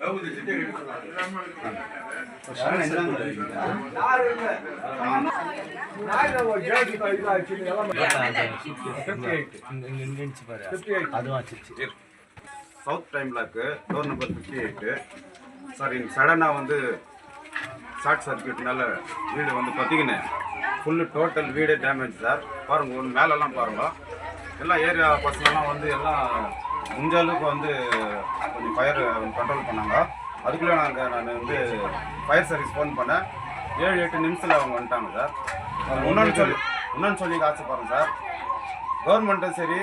South time block door number 58 sir. இந்த சடனாக வந்து ஷார்ட் சர்க்கியூட்னால வீடு வந்து பார்த்திங்கன்னு ஃபுல்லு டோட்டல் வீடே டேமேஜ் சார். பாருங்கள் ஒன்று மேலெல்லாம் பாருங்கள், எல்லாம் ஏரியா பசங்கள்லாம் வந்து எல்லாம் முடிஞ்ச அளவுக்கு வந்து கொஞ்சம் ஃபயர் கண்ட்ரோல் பண்ணாங்க. அதுக்குள்ளே நான் வந்து ஃபயர் சர்வீஸ் ஃபோன் பண்ணேன். 7-8 நிமிஷத்தில் அவங்க வந்துட்டாங்க சார். இன்னொன்று சொல்லி ஆசைப்படுறேன் சார், கவர்மெண்ட்டும் சரி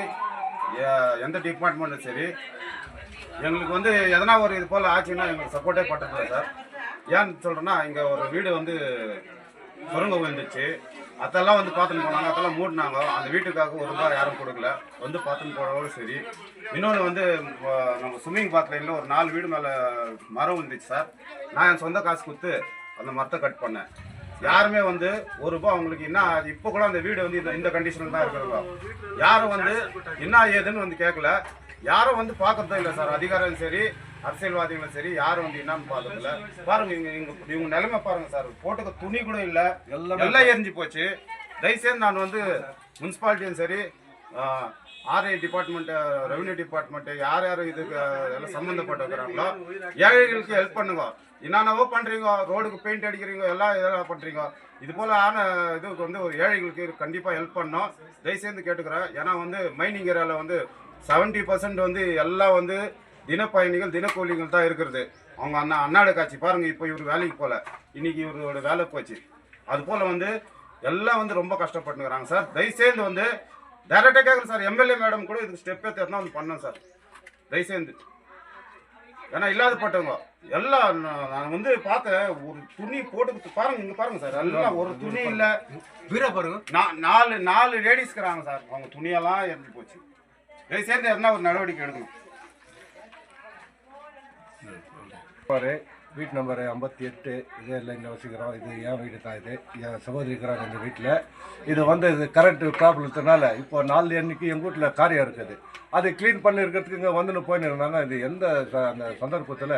எந்த டிபார்ட்மெண்ட்டும் சரி எங்களுக்கு வந்து எதனா ஒரு இது போல் ஆச்சுன்னா எங்களுக்கு சப்போர்ட்டே பண்ணுறது சார். ஏன்னு சொல்கிறேன்னா, இங்கே ஒரு வீடு வந்து சுரங்கம் விழுந்துச்சு, அதெல்லாம் வந்து பார்த்துன்னு போனாங்க, அதெல்லாம் மூடினாங்க. அந்த வீட்டுக்காக ஒரு ரூபாய் யாரும் கொடுக்கல, வந்து பார்த்துன்னு போனவோடு சரி. இன்னொன்று வந்து நம்ம ஸ்விம்மிங் பாத்லைனில் ஒரு 4 வீடு மேலே மரம் விழுந்துச்சு சார். நான் என் சொந்த காசு கொடுத்து அந்த மரத்தை கட் பண்ணேன். யாருமே வந்து ஒரு ரூபாய் அவங்களுக்கு என்ன இப்போ கூட அந்த வீடு வந்து இந்த கண்டிஷனில் தான் இருக்கிறவங்க யாரும் வந்து என்ன ஏதுன்னு வந்து கேட்கல, யாரும் வந்து பார்க்கறதும் இல்லை சார். அதிகாரிகளும் சரி அரசியல்வாதிகளும் சரி யாரும் வந்து என்னன்னு பார்த்ததில்ல. பாருங்க இவங்க நிலைமை பாருங்க சார், போட்டுக்க துணி கூட இல்லை, எல்லாம் எரிஞ்சு போச்சு. தயவுசெய்து நான் வந்து முனிசிபாலிட்டியும் சரி ஆர்ஐ டிபார்ட்மெண்ட்டு ரெவன்யூ டிபார்ட்மெண்ட்டு யார் இதுக்கு எல்லாம் சம்மந்தப்பட்டிருக்கிறாங்களோ ஏழைகளுக்கு ஹெல்ப் பண்ணுங்க. என்னென்னவோ பண்ணுறீங்க, ரோடுக்கு பெயிண்ட் அடிக்கிறீங்க, இதெல்லாம் பண்ணுறீங்க. இது போல் இதுக்கு வந்து ஒரு ஏழைகளுக்கு கண்டிப்பாக ஹெல்ப் பண்ணோம். தயவுசெய்து கேட்டுக்கிறேன். ஏன்னா வந்து மைனிங் ஏரியாவில் வந்து 70% வந்து எல்லாம் வந்து தினப்பயணிகள் தினக்கூலிகள் தான் இருக்கிறது. அவங்க அன்னாடு காட்சி பாருங்கள், இப்போ இவர் வேலைக்கு போகல, இன்றைக்கி இவரோட வேலை போச்சு. அது போல் வந்து எல்லாம் வந்து ரொம்ப கஷ்டப்பட்டுக்கிறாங்க சார். தயவுசெய்து வந்து டைரெக்டாக கேட்குறேன் சார், எம்எல்ஏ மேடம் கூட இதுக்கு ஸ்டெப் எடுத்துனா வந்து பண்ணோம் சார் தயவுசெய்து. ஏன்னா இல்லாதப்பட்டவங்க எல்லாம் நான் வந்து பார்த்தேன், ஒரு துணி போட்டு பாருங்க, இங்கே பாருங்க சார், எல்லாம் ஒரு துணி இல்லை. வீரா பாருங்க, 4 லேடிஸ்க்கிறாங்க சார், அவங்க துணியெல்லாம் எரிஞ்சு போச்சு. தயவுசெய்து எதனா ஒரு நடவடிக்கை எடுக்கணும். வீட்டு நம்பர் 58 இதே லைனில் வச்சுக்கிறோம். இது என் வீடு தான், இது என் சகோதரி இருக்கிறாங்க இந்த வீட்டில். இது வந்து இது கரண்ட் ப்ராப்ளத்தினால இப்போ 4 அன்னைக்கு எங்கள் வீட்டில் காரியம் இருக்குது, அது க்ளீன் பண்ணி இருக்கிறதுக்கு இங்கே வந்துன்னு போயின்னு இருந்தாங்க. இது எந்த அந்த சந்தர்ப்பத்தில்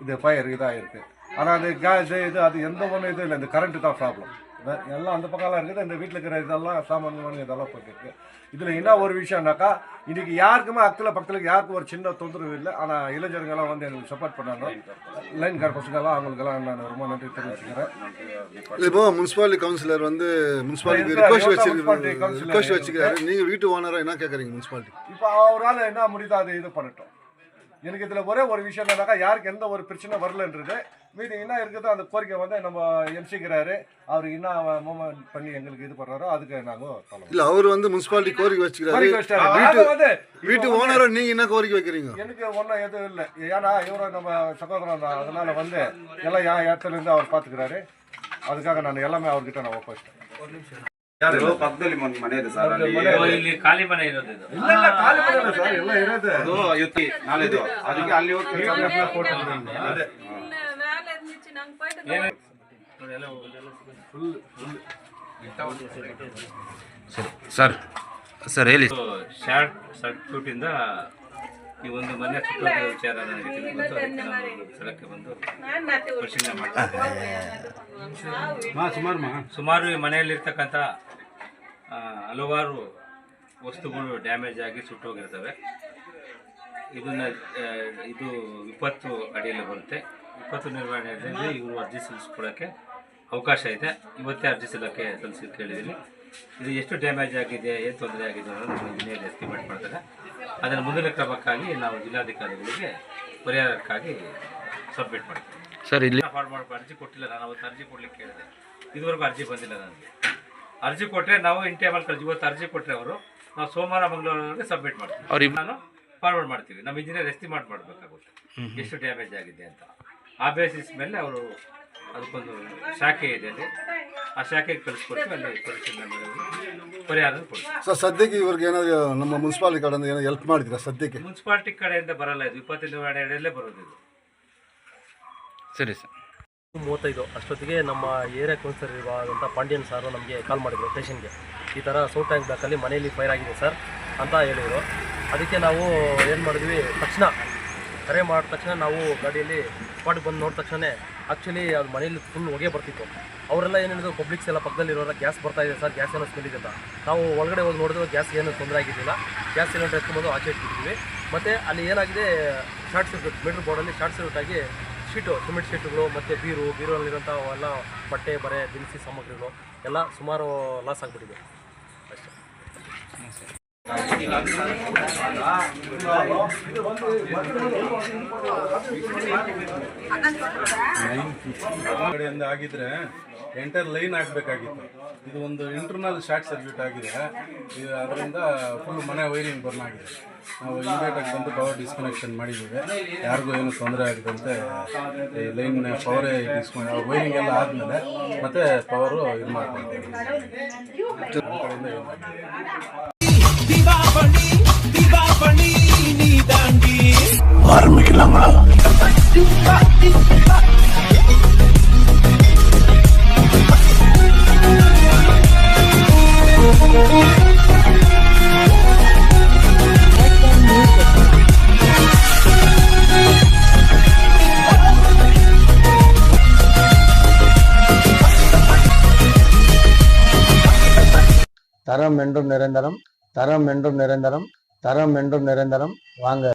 இது ஃபயர் இதாக இருக்குது. ஆனால் அது கேஸ் இது அது எந்த ஒன்றும் இது இல்லை, இந்த கரண்ட்டு தான் ப்ராப்ளம். எல்லாம் அந்த பக்கம்லாம் இருக்குது, இந்த வீட்டில் இருக்கிற இதெல்லாம் சாமான் இதெல்லாம் போயிருக்கு. இதில் என்ன ஒரு விஷயம்னாக்கா, இன்றைக்கி யாருக்குமே அக்கில் பக்கத்தில் யாருக்கும் ஒரு சின்ன தொந்தரவு இல்லை. ஆனால் இளைஞர்கள்லாம் வந்து எங்களுக்கு சப்போர்ட் பண்ணாங்க, லைன் கார் பசங்கள்லாம், அவங்களுக்கெல்லாம் நான் ரொம்ப நன்றி தெரிவிச்சுக்கிறேன். இப்போ முனிசிபாலிட்டி கவுன்சிலர் வந்து முனிசிபாலிட்டி ரிக்வெஸ்ட் வச்சுக்கிறாரு, நீங்கள் வீட்டு ஓனராக என்ன கேட்குறீங்க முனிசிபாலிட்டி? இப்போ அவரால் என்ன முடியுதோ அதை இது பண்ணட்டும். எனக்கு இதில் ஒரே ஒரு விஷயம் என்னன்னாக்கா, யாருக்கு எந்த ஒரு பிரச்சனை வரலன்றது, மீதி என்ன இருக்குதோ அந்த கோரிக்கை வந்து நம்ம எம்சிக்கிறாரு, அவர் என்ன மூவ்மெண்ட் பண்ணி எங்களுக்கு இது பண்ணுறாரோ அதுக்கு நாங்கள் இல்லை. அவர் வந்து முனிசிபாலிட்டி கோரிக்கை வச்சுக்கிறாரு, வீட்டு ஓனரை நீங்கள் என்ன கோரிக்கை வைக்கிறீங்க? எனக்கு ஒன்றும் எதுவும் இல்லை, ஏன்னா இவரும் நம்ம சகோதரன் தான், அதனால் வந்து எல்லாம் என் இடத்துலேருந்து அவர் பார்த்துக்கிறாரு. அதுக்காக நான் எல்லாமே அவர்கிட்ட நான் ஒப்படைச்சிட்டேன். ಪಕ್ಕದಲ್ಲಿ ಒಂದು ಮನೆ ಇದೆ ಸರ್, ಇಲ್ಲಿ ಖಾಲಿ ಮನೆ ಇರೋದು ಇದು. ಇಲ್ಲ ಖಾಲಿ ಮನೆ ಇಲ್ಲ ಸರ್, ಎಲ್ಲ ಇರೋದು ಅದು ಯುತಿ ನಾಳೆದು, ಅದಕ್ಕೆ ಅಲ್ಲಿ ಹೋಗಿ ಅದೇ ಸರ್ ಸರ್ ಹೇಳಿ. ಶಾರ್ಟ್ ಸರ್ಕ್ಯೂಟ್ ಇಂದ ಈ ಒಂದು ಮನೆ ಸುತ್ತೋದು ವಿಚಾರ ಸ್ಥಳಕ್ಕೆ ಬಂದು ಪರಿಶೀಲನೆ ಮಾಡ್ತಾರೆ. ಸುಮಾರು ಈ ಮನೆಯಲ್ಲಿರ್ತಕ್ಕಂಥ ಹಲವಾರು ವಸ್ತುಗಳು ಡ್ಯಾಮೇಜ್ ಆಗಿ ಸುಟ್ಟೋಗಿರ್ತವೆ. ಇದು ವಿಪತ್ತು ಅಡಿಯಲ್ಲಿ ಬರುತ್ತೆ. ವಿಪತ್ತು ನಿರ್ವಹಣೆಯಲ್ಲಿ ಇವರು ಅರ್ಜಿ ಸಲ್ಲಿಸ್ಕೊಳ್ಳೋಕ್ಕೆ ಅವಕಾಶ ಇದೆ. ಇವತ್ತೇ ಅರ್ಜಿ ಸಲ್ಲಿಸಿ ಕೇಳಿದ್ದೀನಿ. ಇದು ಎಷ್ಟು ಡ್ಯಾಮೇಜ್ ಆಗಿದೆ, ಏನು ತೊಂದರೆ ಆಗಿದೆ ಅನ್ನೋದು ನಮ್ಮ ಇಂಜಿನಿಯರ್ ಎಸ್ಟಿಮೇಟ್ ಮಾಡ್ತಾರೆ. ಅದರ ಮುಂದಿನ ಕ್ರಮಕ್ಕಾಗಿ ನಾವು ಜಿಲ್ಲಾಧಿಕಾರಿಗಳಿಗೆ ಪರಿಹಾರಕ್ಕಾಗಿ ಸಬ್ಮಿಟ್ ಮಾಡ್ತೀವಿ. ಸರ್ ಇಲ್ಲಿ ಫಾರ್ವರ್ಡ್ ಅರ್ಜಿ ಕೊಟ್ಟಿಲ್ಲ, ನಾನು ಅವತ್ತು ಅರ್ಜಿ ಕೊಡ್ಲಿಕ್ಕೆ ಕೇಳಿದೆ, ಇದುವರೆಗೂ ಅರ್ಜಿ ಬಂದಿಲ್ಲ ನನಗೆ. ಅರ್ಜಿ ಕೊಟ್ಟರೆ ನಾವು ಇನ್ ಟೈಮಲ್ಲಿ ಕಳಿಸಿ, ಇವತ್ತು ಅರ್ಜಿ ಕೊಟ್ಟರೆ ಅವರು ನಾವು ಸೋಮವಾರ ಮಂಗಳವಾರವರೆಗೆ ಸಬ್ಮಿಟ್ ಮಾಡ್ತೀವಿ. ಅವ್ರಿಗೆ ನಾನು ಫಾರ್ವರ್ಡ್ ಮಾಡ್ತೀವಿ. ನಮ್ಮ ಇಂಜಿನಿಯರ್ ಎಸ್ಟಿಮೇಟ್ ಮಾಡಬೇಕಾಗುತ್ತೆ ಎಷ್ಟು ಡ್ಯಾಮೇಜ್ ಆಗಿದೆ ಅಂತ. ಆ ಬೇಸಿಸ್ ಮೇಲೆ ಅವರು ಅದಕ್ಕೊಂದು ಶಾಖೆ ಇದೆ ಅಲ್ಲಿ, ಆ ಶಾಖೆಗೆ ಕಳಿಸ್ಕೊಡ್ತೀವಿ, ಅಲ್ಲಿ ಪರಿಶೀಲನೆ ಮಾಡಿ ಪರಿಹಾರ ಕೊಡ್ತೀವಿ. ಸರ್ ಸದ್ಯಕ್ಕೆ ಇವ್ರಿಗೆ ಏನಾದರೂ ನಮ್ಮ ಮುನ್ಸಿಪಾಲಿಟಿ ಕಡೆಯಿಂದ ಏನೋ ಹೆಲ್ಪ್ ಮಾಡಿದ್ದೀರಾ? ಸದ್ಯಕ್ಕೆ ಮುನ್ಸಿಪಾಲಿಟಿ ಕಡೆಯಿಂದ ಬರಲ್ಲ, ಇದು ವಿಪತ್ತು ನಿರ್ವಹಣೆಯಲ್ಲೇ ಬರೋದು ಇದು. ಸರಿ ಸರ್. 35 ಅಷ್ಟೊತ್ತಿಗೆ ನಮ್ಮ ಏರಿಯಾ ಕೌನ್ಸಿಲರ್ ಇರುವಂಥ ಪಾಂಡ್ಯನ್ ಸಾರು ನಮಗೆ ಕಾಲ್ ಮಾಡಿದ್ರು ಸ್ಟೇಷನ್ಗೆ. ಈ ಥರ ಸೌತ್ ಟ್ಯಾಂಕ್ ಬ್ಲಾಕಲ್ಲಿ ಮನೆಯಲ್ಲಿ ಫೈರ್ ಆಗಿದೆ ಸರ್ ಅಂತ ಹೇಳಿದರು. ಅದಕ್ಕೆ ನಾವು ಏನು ಮಾಡಿದ್ವಿ, ತಕ್ಷಣ ಕರೆ ಮಾಡಿದ ತಕ್ಷಣ ನಾವು ಗಾಡಿಯಲ್ಲಿ ಸ್ಪಾಟ್ಗೆ ಬಂದು ನೋಡಿದ ತಕ್ಷಣ ಆ್ಯಕ್ಚುಲಿ ಅದು ಮನೇಲಿ ಫುಲ್ ಹೊಗೆ ಬರ್ತಿತ್ತು. ಅವರೆಲ್ಲ ಏನೇನಿದ್ರು ಪಬ್ಲಿಕ್ಸ್ ಎಲ್ಲ ಪಕ್ಕದಲ್ಲಿರೋರ ಗ್ಯಾಸ್ ಬರ್ತಾ ಇದೆ ಸರ್, ಗ್ಯಾಸ್ ಏನೋ ಸ್ಮೆಲ್ ಇದೆ ಅಂತ. ನಾವು ಒಳಗಡೆ ಹೋಗಿ ನೋಡಿದ್ರೆ ಗ್ಯಾಸ್ ಏನು ತೊಂದರೆ ಆಗಿದ್ದಿಲ್ಲ. ಗ್ಯಾಸ್ ಸಿಲಿಂಡರ್ ಎತ್ಕೊಂಬೋದು ಆಚೆ ಇಟ್ಬಿಟ್ಟಿದ್ವಿ. ಮತ್ತು ಅಲ್ಲಿ ಏನಾಗಿದೆ, ಶಾರ್ಟ್ ಸರ್ಕ್ಯೂಟ್ ಮೀಟ್ರ್ ಬೋರ್ಡಲ್ಲಿ ಶಾರ್ಟ್ ಸರ್ಕ್ಯೂಟ್ ಆಗಿ ಶೀಟು, ಸಿಮೆಂಟ್ ಶೀಟುಗಳು ಮತ್ತು ಬೀರುವಲ್ಲಿರೋಂಥ ಎಲ್ಲ ಬಟ್ಟೆ ಬರೆ ದಿನಸಿ ಸಾಮಗ್ರಿಗಳು ಎಲ್ಲ ಸುಮಾರು ಲಾಸ್ ಆಗಿಬಿಟ್ಟಿದೆ ಅಷ್ಟೇ. ಕಡೆಯಿಂದ ಆಗಿದ್ರೆ ಎಂಟರ್ ಲೈನ್ ಹಾಕಬೇಕಾಗಿತ್ತು. ಇದು ಒಂದು ಇಂಟರ್ನಲ್ ಶಾರ್ಟ್ ಸರ್ಕ್ಯೂಟ್ ಆಗಿದೆ. ಅದರಿಂದ ಫುಲ್ ಮನೆ ವೈರಿಂಗ್ ಬರ್ನ್ ಆಗಿದೆ. ನಾವು ಇಮಿಡಿಯೇಟಾಗಿ ಬಂದು ಪವರ್ ಡಿಸ್ಕನೆಕ್ಷನ್ ಮಾಡಿದ್ದೀವಿ. ಯಾರಿಗೂ ಏನು ತೊಂದರೆ ಆಗದಂತೆ ಈ ಲೈನ್ ಪವರೇ ಡಿಸ್ಕನೆ ವೈರಿಂಗ್ ಎಲ್ಲ ಆದಮೇಲೆ ಮತ್ತೆ ಪವರು ಇದು ಮಾಡ್ಕೊಳ್ತೀವಿ. ಕಡೆಯಿಂದ ಇದು தரம் என்றும் நிரந்தரம், தரம் என்றும் நிரந்தரம், தரம் என்றும் நிரந்தரம். வாங்க.